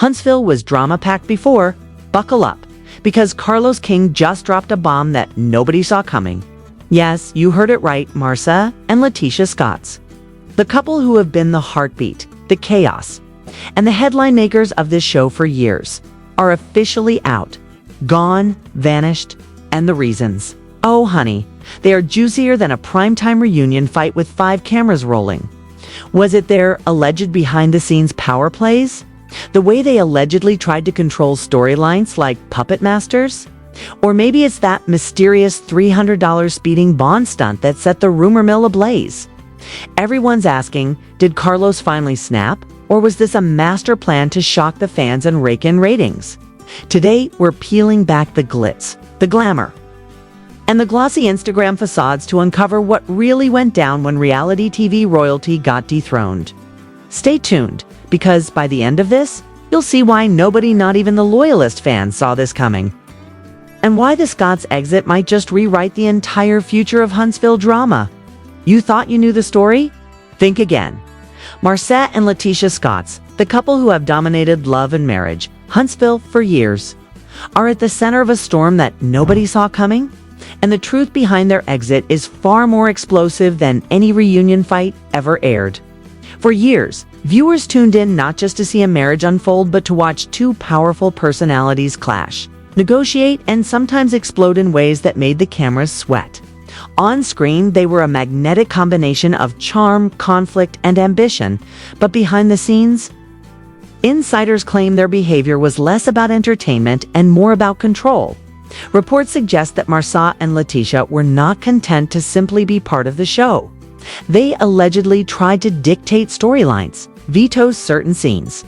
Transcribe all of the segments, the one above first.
Huntsville was drama-packed before. Buckle up, because Carlos King just dropped a bomb that nobody saw coming. Yes, you heard it right, Marsau and Latisha Scotts. The couple who have been the heartbeat, the chaos, and the headline makers of this show for years are officially out, gone, vanished, and the reasons. Oh, honey, they are juicier than a primetime reunion fight with 5 cameras rolling. Was it their alleged behind-the-scenes power plays? The way they allegedly tried to control storylines like puppet masters? Or maybe it's that mysterious $300 speeding Bond stunt that set the rumor mill ablaze. Everyone's asking, did Carlos finally snap? Or was this a master plan to shock the fans and rake in ratings? Today, we're peeling back the glitz, the glamour, and the glossy Instagram facades to uncover what really went down when reality TV royalty got dethroned. Stay tuned, because by the end of this, you'll see why nobody, not even the loyalist fans, saw this coming. And why the Scotts' exit might just rewrite the entire future of Huntsville drama. You thought you knew the story? Think again. Marsau and Latisha Scotts, the couple who have dominated love and marriage, Huntsville for years, are at the center of a storm that nobody saw coming. And the truth behind their exit is far more explosive than any reunion fight ever aired. For years, viewers tuned in not just to see a marriage unfold, but to watch 2 powerful personalities clash, negotiate, and sometimes explode in ways that made the cameras sweat. On screen, they were a magnetic combination of charm, conflict, and ambition, but behind the scenes, insiders claim their behavior was less about entertainment and more about control. Reports suggest that Marsau and Latisha were not content to simply be part of the show. They allegedly tried to dictate storylines, veto certain scenes,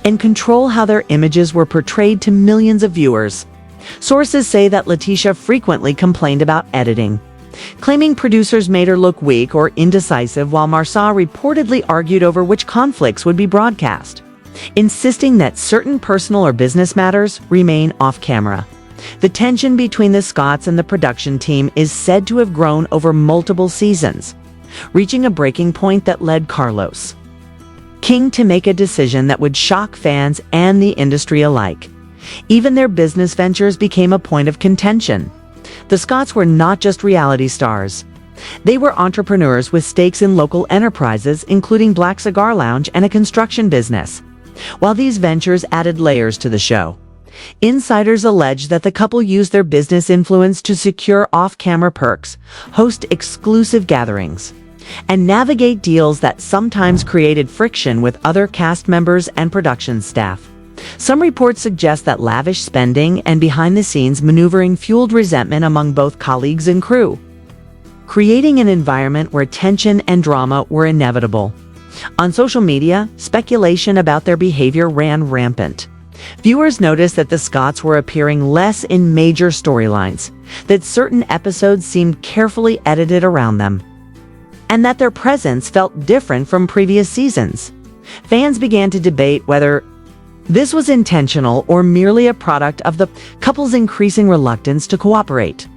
and control how their images were portrayed to millions of viewers. Sources say that Latisha frequently complained about editing, claiming producers made her look weak or indecisive, while Marsau reportedly argued over which conflicts would be broadcast, insisting that certain personal or business matters remain off camera. The tension between the Scotts and the production team is said to have grown over multiple seasons, reaching a breaking point that led Carlos King to make a decision that would shock fans and the industry alike. Even their business ventures became a point of contention. The Scotts were not just reality stars. They were entrepreneurs with stakes in local enterprises, including Black Cigar Lounge and a construction business. While these ventures added layers to the show, insiders allege that the couple used their business influence to secure off-camera perks, host exclusive gatherings, and navigate deals that sometimes created friction with other cast members and production staff. Some reports suggest that lavish spending and behind-the-scenes maneuvering fueled resentment among both colleagues and crew, creating an environment where tension and drama were inevitable. On social media, speculation about their behavior ran rampant. Viewers noticed that the Scotts were appearing less in major storylines, that certain episodes seemed carefully edited around them, and that their presence felt different from previous seasons. Fans began to debate whether this was intentional or merely a product of the couple's increasing reluctance to cooperate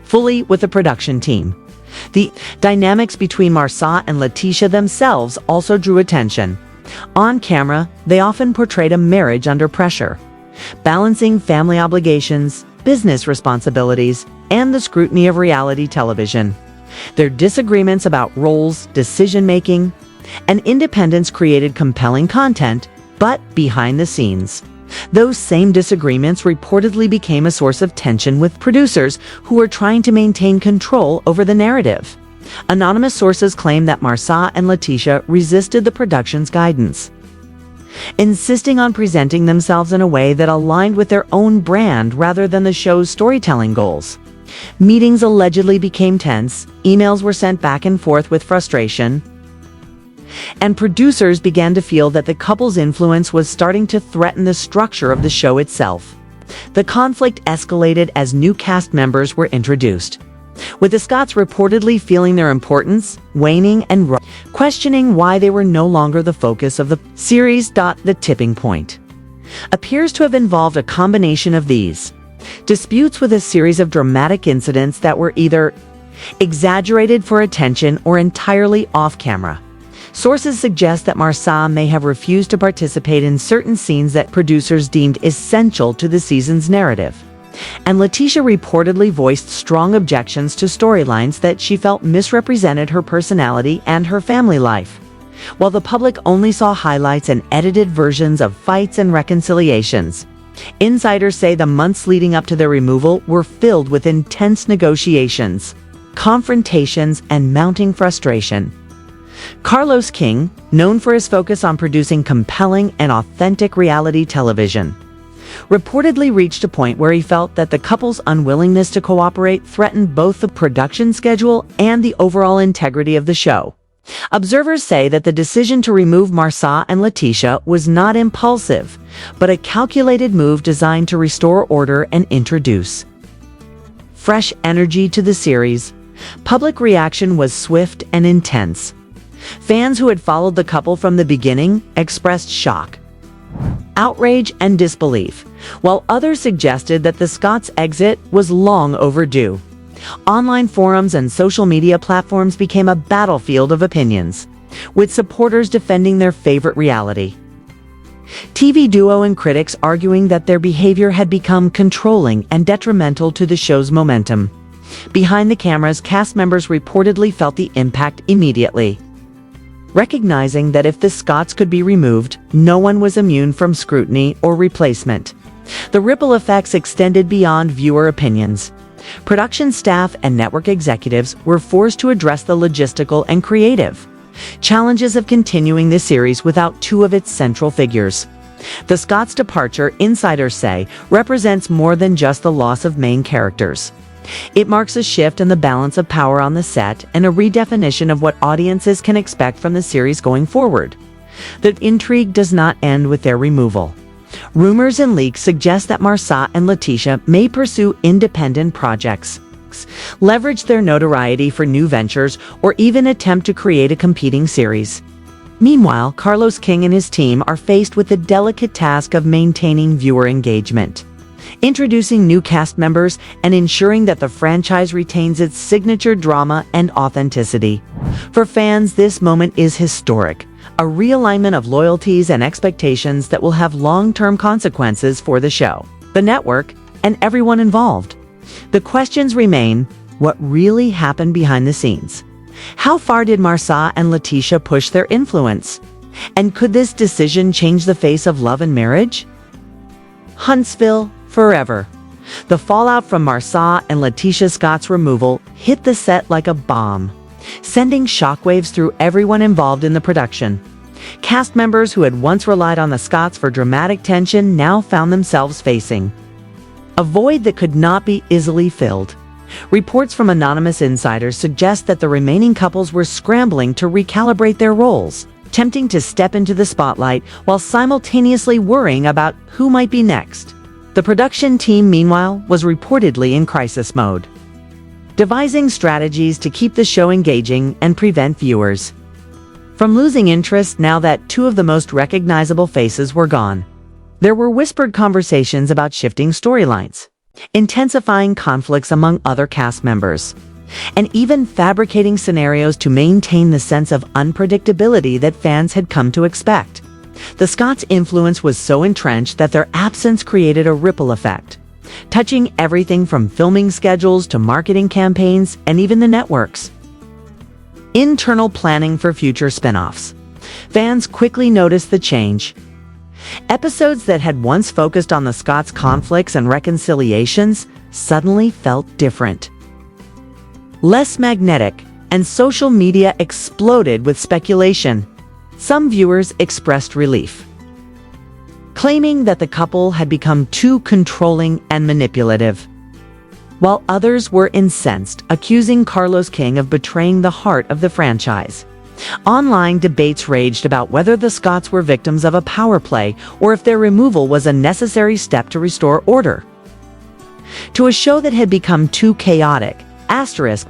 fully with the production team. The dynamics between Marsau and Latisha themselves also drew attention. On camera, they often portrayed a marriage under pressure, balancing family obligations, business responsibilities, and the scrutiny of reality television. Their disagreements about roles, decision-making, and independence created compelling content, but behind the scenes, those same disagreements reportedly became a source of tension with producers who were trying to maintain control over the narrative. Anonymous sources claim that Marsau and Latisha resisted the production's guidance, insisting on presenting themselves in a way that aligned with their own brand rather than the show's storytelling goals. Meetings allegedly became tense, emails were sent back and forth with frustration, and producers began to feel that the couple's influence was starting to threaten the structure of the show itself. The conflict escalated as new cast members were introduced, with the Scotts reportedly feeling their importance waning and questioning why they were no longer the focus of the series. The tipping point appears to have involved a combination of these disputes, with a series of dramatic incidents that were either exaggerated for attention or entirely off camera. Sources suggest that Marsau may have refused to participate in certain scenes that producers deemed essential to the season's narrative. And Latisha reportedly voiced strong objections to storylines that she felt misrepresented her personality and her family life. While the public only saw highlights and edited versions of fights and reconciliations, insiders say the months leading up to their removal were filled with intense negotiations, confrontations, and mounting frustration. Carlos King, known for his focus on producing compelling and authentic reality television, reportedly reached a point where he felt that the couple's unwillingness to cooperate threatened both the production schedule and the overall integrity of the show. Observers say that the decision to remove Marsau and Latisha was not impulsive, but a calculated move designed to restore order and introduce fresh energy to the series. Public reaction was swift and intense. Fans who had followed the couple from the beginning expressed shock, outrage, and disbelief, while others suggested that the Scotts' exit was long overdue. Online forums and social media platforms became a battlefield of opinions, with supporters defending their favorite reality TV duo and critics arguing that their behavior had become controlling and detrimental to the show's momentum. Behind the cameras, cast members reportedly felt the impact immediately, recognizing that if the Scotts could be removed, no one was immune from scrutiny or replacement. The ripple effects extended beyond viewer opinions. Production staff and network executives were forced to address the logistical and creative challenges of continuing the series without two of its central figures. The Scotts' departure, insiders say, represents more than just the loss of main characters. It marks a shift in the balance of power on the set and a redefinition of what audiences can expect from the series going forward. The intrigue does not end with their removal. Rumors and leaks suggest that Marsau and Latisha may pursue independent projects, leverage their notoriety for new ventures, or even attempt to create a competing series. Meanwhile, Carlos King and his team are faced with the delicate task of maintaining viewer engagement, introducing new cast members, and ensuring that the franchise retains its signature drama and authenticity. For fans, this moment is historic, a realignment of loyalties and expectations that will have long-term consequences for the show, the network, and everyone involved. The questions remain: what really happened behind the scenes? How far did Marsau and Latisha push their influence? And could this decision change the face of love and marriage? Huntsville forever. The fallout from Marsau and Latisha Scott's removal hit the set like a bomb, sending shockwaves through everyone involved in the production. Cast members who had once relied on the Scotts for dramatic tension now found themselves facing a void that could not be easily filled. Reports from anonymous insiders suggest that the remaining couples were scrambling to recalibrate their roles, attempting to step into the spotlight while simultaneously worrying about who might be next. The production team, meanwhile, was reportedly in crisis mode, devising strategies to keep the show engaging and prevent viewers from losing interest now that two of the most recognizable faces were gone. There were whispered conversations about shifting storylines, intensifying conflicts among other cast members, and even fabricating scenarios to maintain the sense of unpredictability that fans had come to expect. The Scotts' influence was so entrenched that their absence created a ripple effect, touching everything from filming schedules to marketing campaigns and even the networks. Internal planning for future spin-offs. Fans quickly noticed the change. Episodes that had once focused on the Scotts' conflicts and reconciliations suddenly felt different, less magnetic, and social media exploded with speculation. Some viewers expressed relief, claiming that the couple had become too controlling and manipulative, while others were incensed, accusing Carlos King of betraying the heart of the franchise. Online debates raged about whether the Scotts were victims of a power play or if their removal was a necessary step to restore order to a show that had become too chaotic.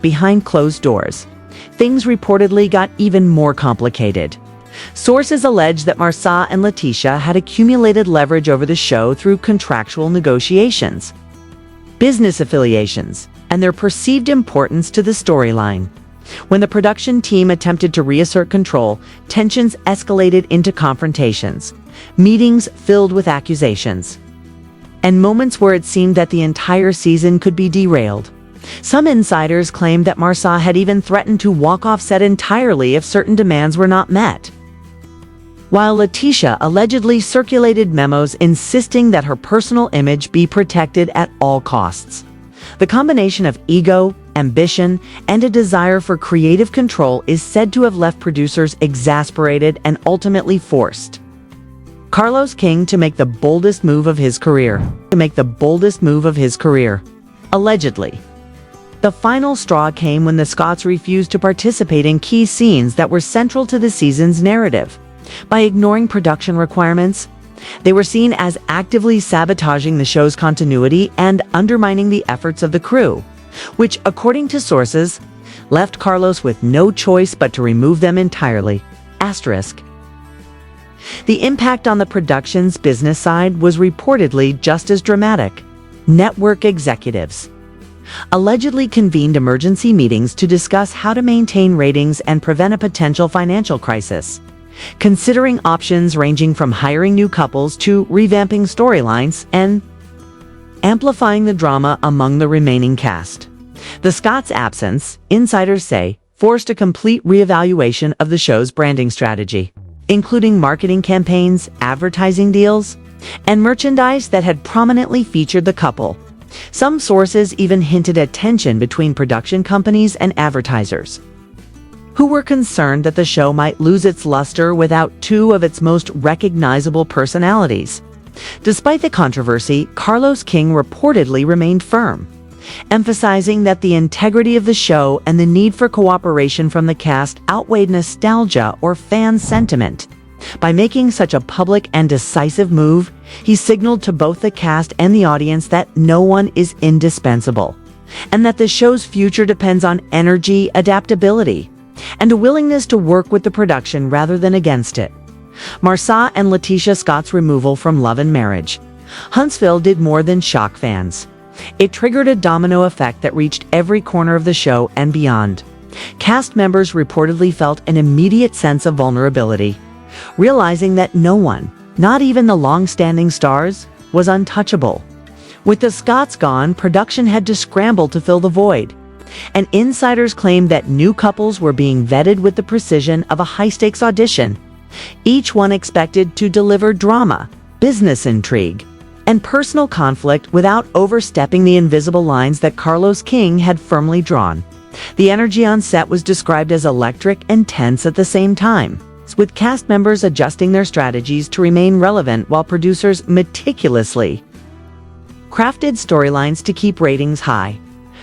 Behind closed doors, things reportedly got even more complicated. Sources allege that Marsau and Latisha had accumulated leverage over the show through contractual negotiations, business affiliations, and their perceived importance to the storyline. When the production team attempted to reassert control, tensions escalated into confrontations, meetings filled with accusations, and moments where it seemed that the entire season could be derailed. Some insiders claimed that Marsau had even threatened to walk off set entirely if certain demands were not met, while Latisha allegedly circulated memos insisting that her personal image be protected at all costs. The combination of ego, ambition, and a desire for creative control is said to have left producers exasperated and ultimately forced Carlos King to make the boldest move of his career. Allegedly. The final straw came when the Scots refused to participate in key scenes that were central to the season's narrative. By ignoring production requirements, they were seen as actively sabotaging the show's continuity and undermining the efforts of the crew, which, according to sources, left Carlos with no choice but to remove them entirely. Asterisk. The impact on the production's business side was reportedly just as dramatic. Network executives allegedly convened emergency meetings to discuss how to maintain ratings and prevent a potential financial crisis, considering options ranging from hiring new couples to revamping storylines and amplifying the drama among the remaining cast. The Scots' absence, insiders say, forced a complete reevaluation of the show's branding strategy, including marketing campaigns, advertising deals, and merchandise that had prominently featured the couple. Some sources even hinted at tension between production companies and advertisers, who were concerned that the show might lose its luster without two of its most recognizable personalities. Despite the controversy, Carlos King reportedly remained firm, emphasizing that the integrity of the show and the need for cooperation from the cast outweighed nostalgia or fan sentiment. By making such a public and decisive move, he signaled to both the cast and the audience that no one is indispensable, and that the show's future depends on energy, adaptability, and a willingness to work with the production rather than against it. Marsau and Latisha Scott's removal from Love and Marriage Huntsville did more than shock fans. It triggered a domino effect that reached every corner of the show and beyond. Cast members reportedly felt an immediate sense of vulnerability, realizing that no one, not even the long-standing stars, was untouchable. With the Scotts gone, production had to scramble to fill the void, and insiders claimed that new couples were being vetted with the precision of a high-stakes audition, each one expected to deliver drama, business intrigue, and personal conflict without overstepping the invisible lines that Carlos King had firmly drawn. The energy on set was described as electric and tense at the same time, with cast members adjusting their strategies to remain relevant while producers meticulously crafted storylines to keep ratings high.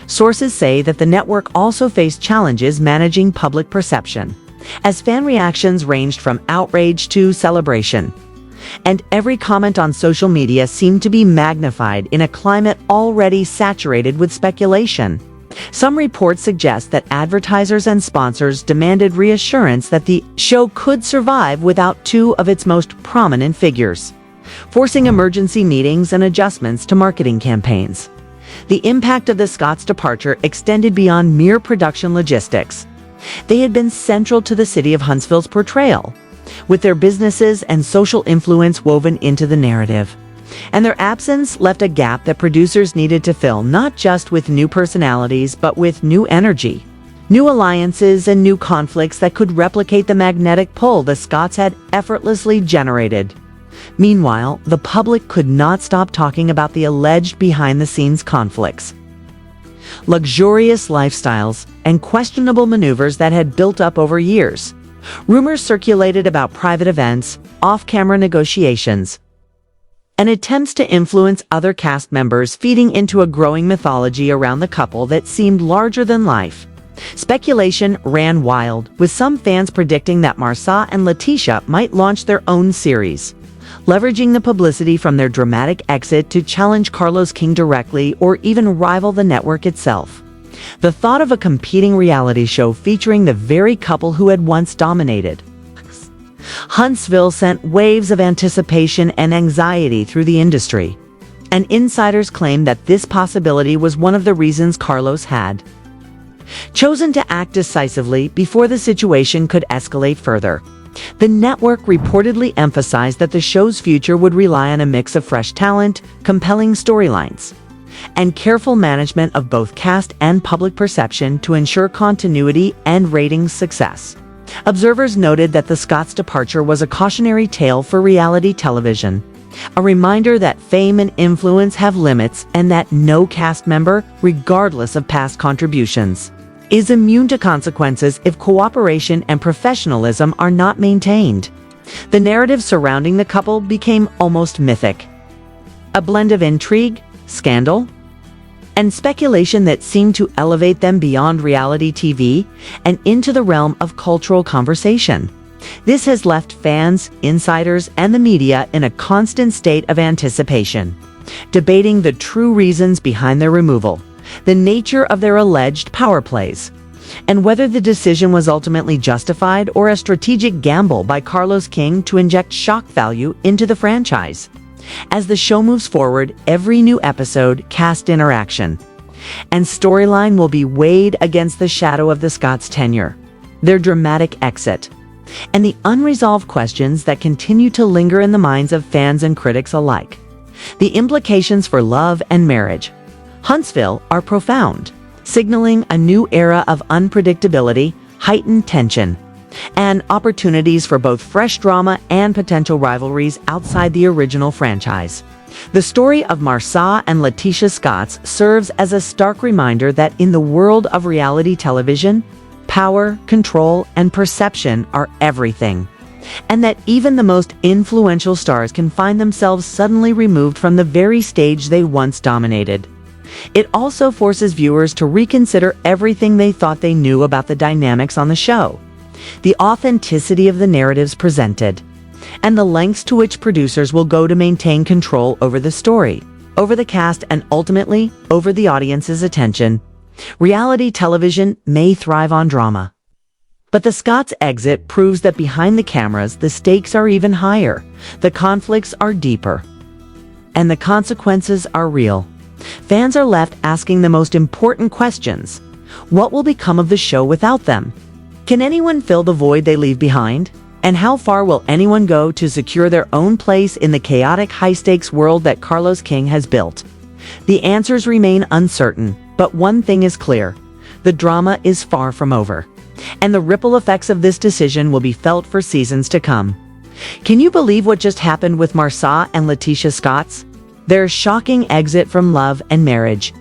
Sources say that the network also faced challenges managing public perception, as fan reactions ranged from outrage to celebration, and every comment on social media seemed to be magnified in a climate already saturated with speculation. Some reports suggest that advertisers and sponsors demanded reassurance that the show could survive without two of its most prominent figures, forcing emergency meetings and adjustments to marketing campaigns. The impact of the Scotts' departure extended beyond mere production logistics. They had been central to the city of Huntsville's portrayal, with their businesses and social influence woven into the narrative. And their absence left a gap that producers needed to fill, not just with new personalities, but with new energy, new alliances, and new conflicts that could replicate the magnetic pull the Scotts had effortlessly generated. Meanwhile, the public could not stop talking about the alleged behind-the-scenes conflicts, luxurious lifestyles, and questionable maneuvers that had built up over years. Rumors circulated about private events, off-camera negotiations, and attempts to influence other cast members, feeding into a growing mythology around the couple that seemed larger than life. Speculation ran wild, with some fans predicting that Marsau and Latisha might launch their own series, leveraging the publicity from their dramatic exit to challenge Carlos King directly or even rival the network itself. The thought of a competing reality show featuring the very couple who had once dominated Huntsville sent waves of anticipation and anxiety through the industry, and insiders claimed that this possibility was one of the reasons Carlos had chosen to act decisively before the situation could escalate further. The network reportedly emphasized that the show's future would rely on a mix of fresh talent, compelling storylines, and careful management of both cast and public perception to ensure continuity and ratings success. Observers noted that the Scotts' departure was a cautionary tale for reality television, a reminder that fame and influence have limits and that no cast member, regardless of past contributions, is immune to consequences if cooperation and professionalism are not maintained. The narrative surrounding the couple became almost mythic, a blend of intrigue, scandal, and speculation that seemed to elevate them beyond reality TV and into the realm of cultural conversation. This has left fans, insiders, and the media in a constant state of anticipation, debating the true reasons behind their removal, the nature of their alleged power plays, and whether the decision was ultimately justified or a strategic gamble by Carlos King to inject shock value into the franchise. As the show moves forward, every new episode casts interaction, and storyline will be weighed against the shadow of the Scotts' tenure, their dramatic exit, and the unresolved questions that continue to linger in the minds of fans and critics alike. The implications for love and marriage, Huntsville, are profound, signaling a new era of unpredictability, heightened tension, and opportunities for both fresh drama and potential rivalries outside the original franchise. The story of Marsau and Latisha Scotts serves as a stark reminder that in the world of reality television, power, control, and perception are everything, and that even the most influential stars can find themselves suddenly removed from the very stage they once dominated. It also forces viewers to reconsider everything they thought they knew about the dynamics on the show, the authenticity of the narratives presented, and the lengths to which producers will go to maintain control over the story, over the cast, and ultimately over the audience's attention. Reality television may thrive on drama, but the Scotts' exit proves that behind the cameras, the stakes are even higher, the conflicts are deeper, and the consequences are real. Fans are left asking the most important questions. What will become of the show without them? Can anyone fill the void they leave behind? And how far will anyone go to secure their own place in the chaotic, high-stakes world that Carlos King has built? The answers remain uncertain, but one thing is clear: the drama is far from over, and the ripple effects of this decision will be felt for seasons to come. Can you believe what just happened with Marsau and Latisha Scotts? Their shocking exit from love and marriage.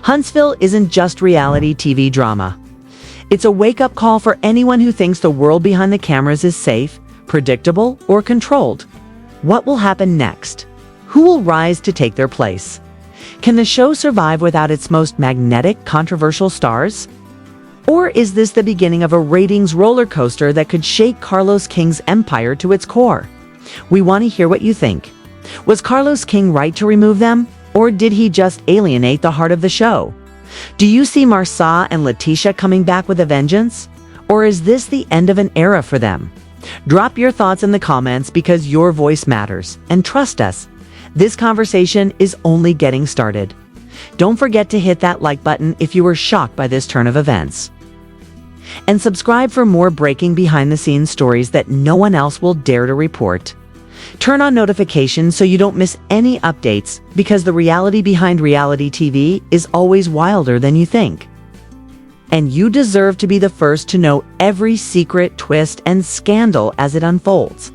Huntsville isn't just reality TV drama. It's a wake-up call for anyone who thinks the world behind the cameras is safe, predictable, or controlled. What will happen next? Who will rise to take their place? Can the show survive without its most magnetic, controversial stars? Or is this the beginning of a ratings roller coaster that could shake Carlos King's empire to its core? We want to hear what you think. Was Carlos King right to remove them, or did he just alienate the heart of the show? Do you see Marsau and Latisha coming back with a vengeance? Or is this the end of an era for them? Drop your thoughts in the comments, because your voice matters. And trust us, this conversation is only getting started. Don't forget to hit that like button if you were shocked by this turn of events. And subscribe for more breaking behind-the-scenes stories that no one else will dare to report. Turn on notifications so you don't miss any updates, because the reality behind reality TV is always wilder than you think. And you deserve to be the first to know every secret, twist, and scandal as it unfolds.